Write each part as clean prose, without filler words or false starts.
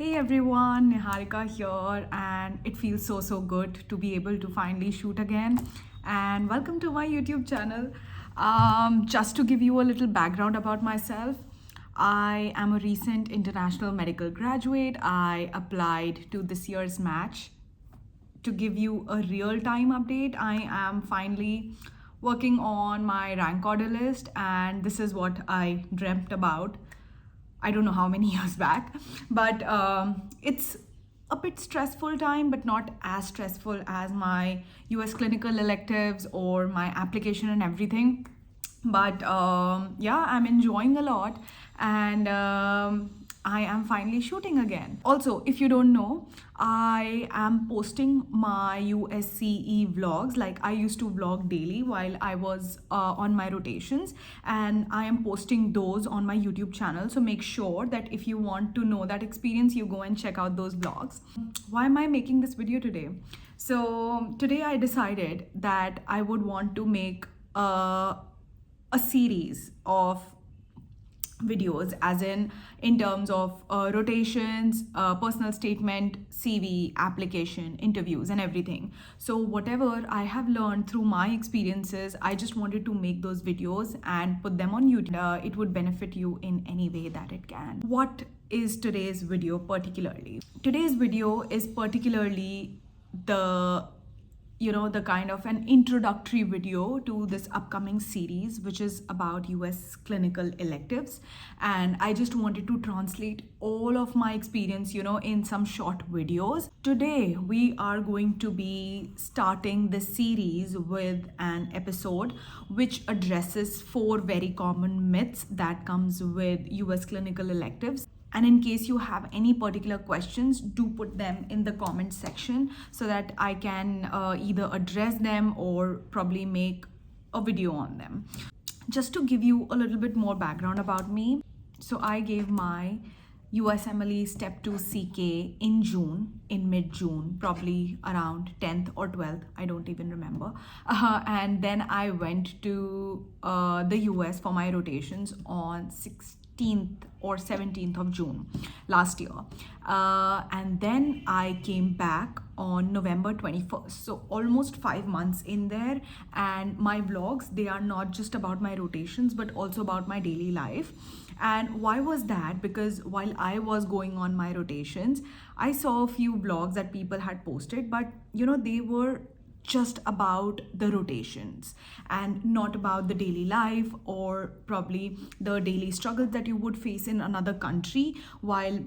Hey everyone, Niharika here, and it feels so good to be able to finally shoot again. And welcome to my YouTube channel. Just to give you a little background about myself, I am a recent international medical graduate. I applied to this year's match. To give you a real time update, I am finally working on my rank order list, and this is what I dreamt about. I don't know how many years back, but it's a bit stressful time, but not as stressful as my US clinical electives or my application and everything. But yeah, I'm enjoying a lot, and I am finally shooting again. Also, if you don't know, I am posting my USCE vlogs. Like, I used to vlog daily while I was on my rotations, and I am posting those on my YouTube channel. So make sure that if you want to know that experience, you go and check out those vlogs. Why am I making this video today? So today I decided that I would want to make a series of videos, as in terms of rotations, personal statement, CV, application, interviews, and everything. So whatever I have learned through my experiences, I just wanted to make those videos and put them on YouTube. It would benefit you in any way that it can. What is today's video particularly? Today's video is particularly the kind of an introductory video to this upcoming series, which is about US clinical electives. And I just wanted to translate all of my experience, in some short videos. Today, we are going to be starting this series with an episode which addresses 4 very common myths that comes with US clinical electives. And in case you have any particular questions, do put them in the comment section so that I can either address them or probably make a video on them. Just to give you a little bit more background about me, so I gave my USMLE Step 2 CK in mid-June, probably around 10th or 12th, I don't even remember. And then I went to the US for my rotations on 16th or 17th of June last year. And then I came back on November 21st. So almost 5 months in there. And my vlogs, they are not just about my rotations, but also about my daily life. And why was that? Because while I was going on my rotations, I saw a few vlogs that people had posted, but they were just about the rotations and not about the daily life or probably the daily struggles that you would face in another country while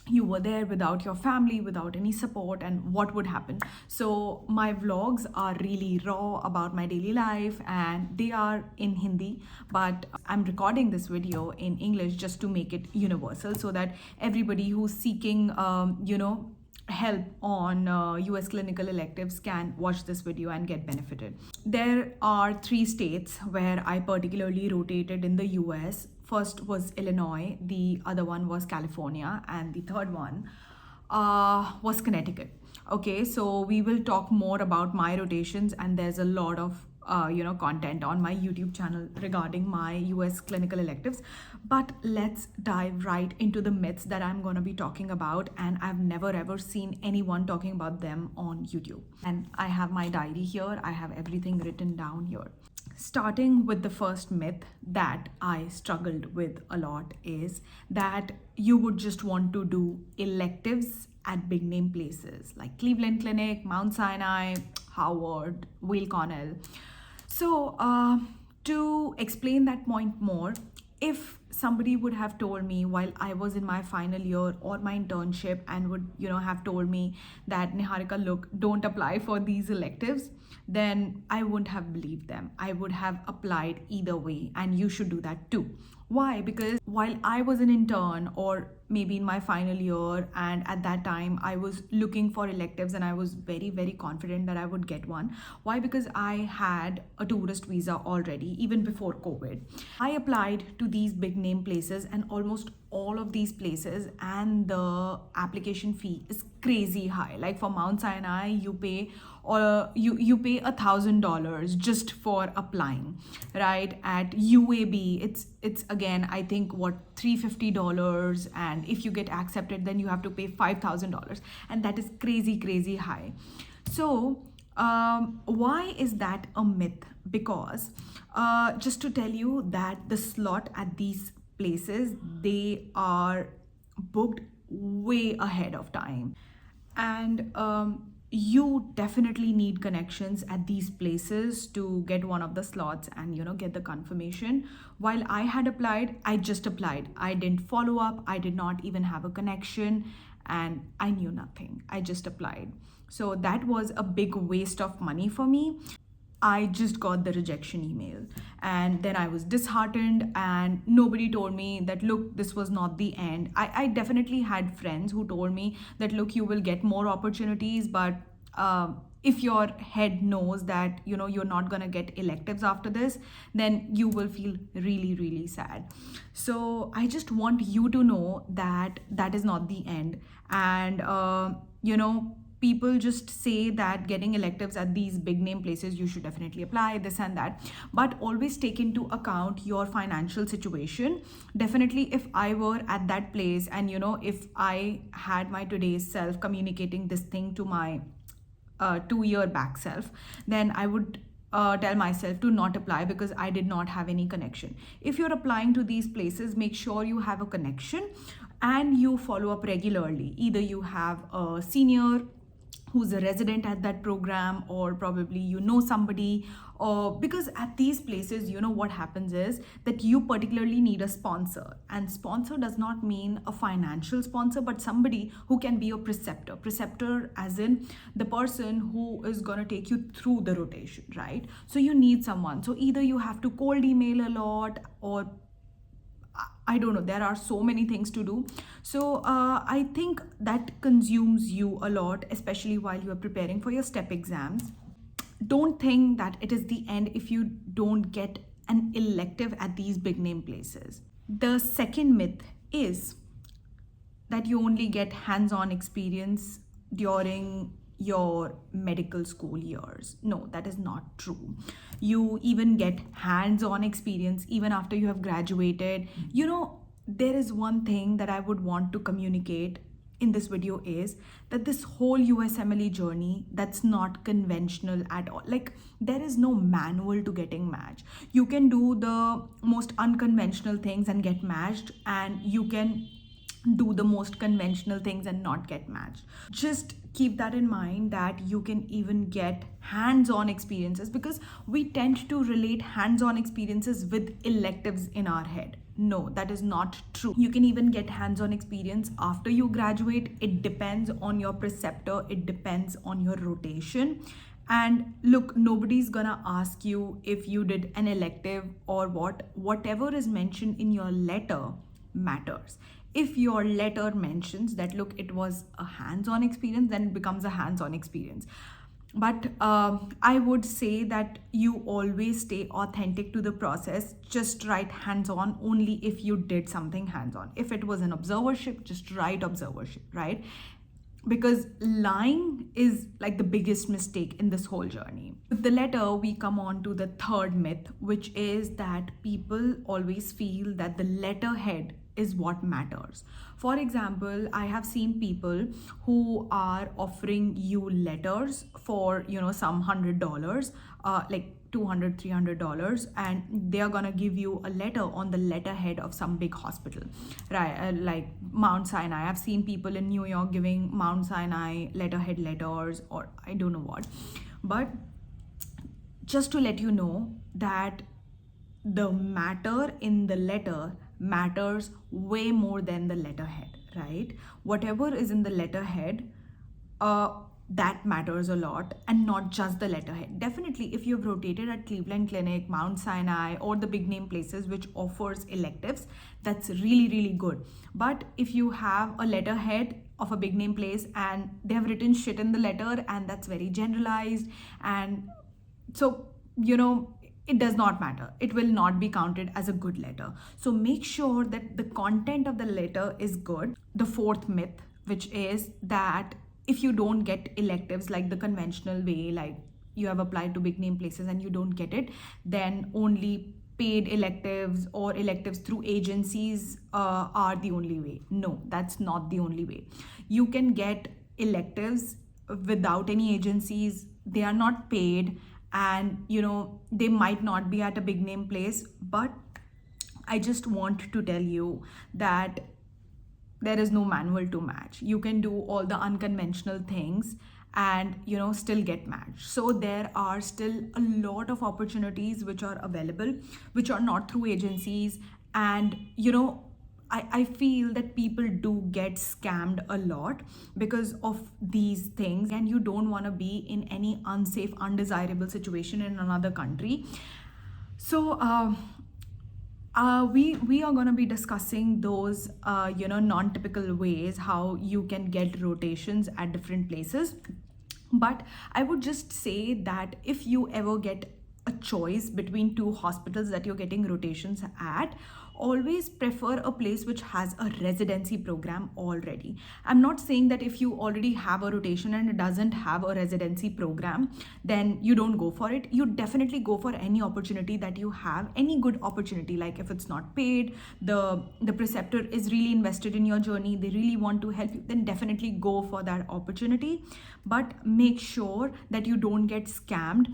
you were there without your family, without any support, and what would happen. So my vlogs are really raw about my daily life, and they are in Hindi, but I'm recording this video in English just to make it universal so that everybody who's seeking help on US clinical electives can watch this video and get benefited. There are 3 states where I particularly rotated in the US. First was Illinois, the other one was California, and the third one was Connecticut. Okay, so we will talk more about my rotations, and there's a lot of content on my YouTube channel regarding my US clinical electives. But let's dive right into the myths that I'm going to be talking about, and I've never ever seen anyone talking about them on YouTube. And I have my diary here, I have everything written down here. Starting with the first myth that I struggled with a lot is that you would just want to do electives at big name places like Cleveland Clinic, Mount Sinai, Howard, Weill Cornell. So to explain that point more, if somebody would have told me while I was in my final year or my internship and would have told me that, Niharika, look, don't apply for these electives, then I wouldn't have believed them. I would have applied either way, and you should do that too. Why? Because while I was an intern or maybe in my final year, and at that time I was looking for electives and I was very confident that I would get one. Why? Because I had a tourist visa already, even before COVID. I applied to these big name places, and almost all of these places, and the application fee is crazy high. Like for Mount Sinai, you pay you pay $1,000 just for applying, right? At UAB, it's again, I think, what, $350, and and if you get accepted, then you have to pay $5,000, and that is crazy high. So why is that a myth? Because just to tell you that the slot at these places, they are booked way ahead of time, and you definitely need connections at these places to get one of the slots and get the confirmation. While I had applied, I just applied, I didn't follow up, I did not even have a connection, and I knew nothing, I just applied. So that was a big waste of money for me. I just got the rejection email, and then I was disheartened, and nobody told me that, look, this was not the end. I definitely had friends who told me that, look, you will get more opportunities, but if your head knows that you're not going to get electives after this, then you will feel really sad. So I just want you to know that that is not the end. And people just say that getting electives at these big name places, you should definitely apply this and that, but always take into account your financial situation. Definitely, if I were at that place, and if I had my today's self communicating this thing to my 2 year back self, then I would tell myself to not apply, because I did not have any connection. If you're applying to these places, make sure you have a connection and you follow up regularly. Either you have a senior who's a resident at that program, or probably somebody, or because at these places, what happens is that you particularly need a sponsor, and sponsor does not mean a financial sponsor, but somebody who can be a preceptor, as in the person who is going to take you through the rotation, right? So you need someone. So either you have to cold email a lot, or I don't know, there are so many things to do. So I think that consumes you a lot, especially while you are preparing for your step exams. Don't think that it is the end if you don't get an elective at these big name places. The second myth is that you only get hands-on experience during your medical school years. No, that is not true. You even get hands-on experience even after you have graduated. There is one thing that I would want to communicate in this video, is that this whole USMLE journey, that's not conventional at all. Like, there is no manual to getting matched. You can do the most unconventional things and get matched, and you can do the most conventional things and not get matched. Just keep that in mind, that you can even get hands-on experiences, because we tend to relate hands-on experiences with electives in our head. No, that is not true. You can even get hands-on experience after you graduate. It depends on your preceptor, it depends on your rotation. And look, nobody's gonna ask you if you did an elective or whatever is mentioned in your letter matters. If your letter mentions that, look, it was a hands-on experience, then it becomes a hands-on experience. But I would say that you always stay authentic to the process. Just write hands-on only if you did something hands-on. If it was an observership, just write observership, right? Because lying is like the biggest mistake in this whole journey. With the letter, we come on to the third myth, which is that people always feel that the letterhead is what matters. For example, I have seen people who are offering you letters for some $100, like $200, $300, and they are gonna give you a letter on the letterhead of some big hospital, right? Like Mount Sinai. I've seen people in New York giving Mount Sinai letterhead letters, or I don't know what. But just to let you know that the matter in the letter matters way more than the letterhead, right? Whatever is in the letterhead, that matters a lot, and not just the letterhead. Definitely, if you've rotated at Cleveland Clinic, Mount Sinai, or the big name places which offers electives, that's really good. But if you have a letterhead of a big name place and they have written shit in the letter, and that's very generalized, and so it does not matter. It will not be counted as a good letter. So make sure that the content of the letter is good. The fourth myth, which is that if you don't get electives like the conventional way, like you have applied to big name places and you don't get it, then only paid electives or electives through agencies are the only way. No, that's not the only way. You can get electives without any agencies. They are not paid, and they might not be at a big name place, but I just want to tell you that there is no manual to match. You can do all the unconventional things and still get matched. So there are still a lot of opportunities which are available, which are not through agencies. And I feel that people do get scammed a lot because of these things, and you don't want to be in any unsafe, undesirable situation in another country. So we are going to be discussing those non-typical ways how you can get rotations at different places. But I would just say that if you ever get a choice between two hospitals that you're getting rotations at, always prefer a place which has a residency program already. I'm not saying that if you already have a rotation and it doesn't have a residency program, then you don't go for it. You definitely go for any opportunity that you have, any good opportunity. Like if it's not paid, the preceptor is really invested in your journey, they really want to help you, then definitely go for that opportunity. But make sure that you don't get scammed.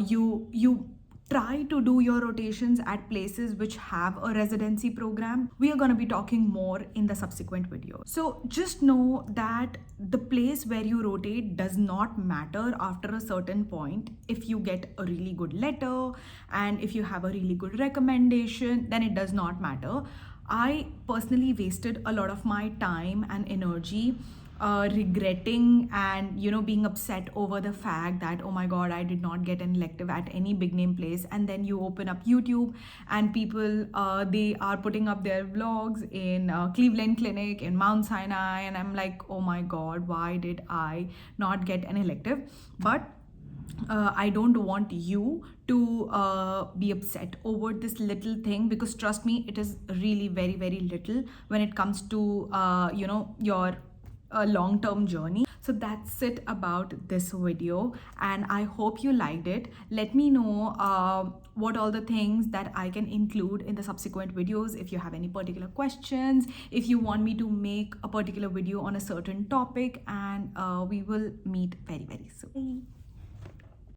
You try to do your rotations at places which have a residency program. We are going to be talking more in the subsequent video. So just know that the place where you rotate does not matter after a certain point. If you get a really good letter and if you have a really good recommendation, then it does not matter. I personally wasted a lot of my time and energy regretting and being upset over the fact that, oh my god, I did not get an elective at any big name place. And then you open up YouTube and people they are putting up their vlogs in Cleveland Clinic, in Mount Sinai, and I'm like, oh my god, why did I not get an elective? But I don't want you to be upset over this little thing, because trust me, it is really very, very little when it comes to your long-term journey. So that's it about this video, and I hope you liked it. Let me know what all the things that I can include in the subsequent videos. If you have any particular questions, if you want me to make a particular video on a certain topic, and we will meet very, very soon.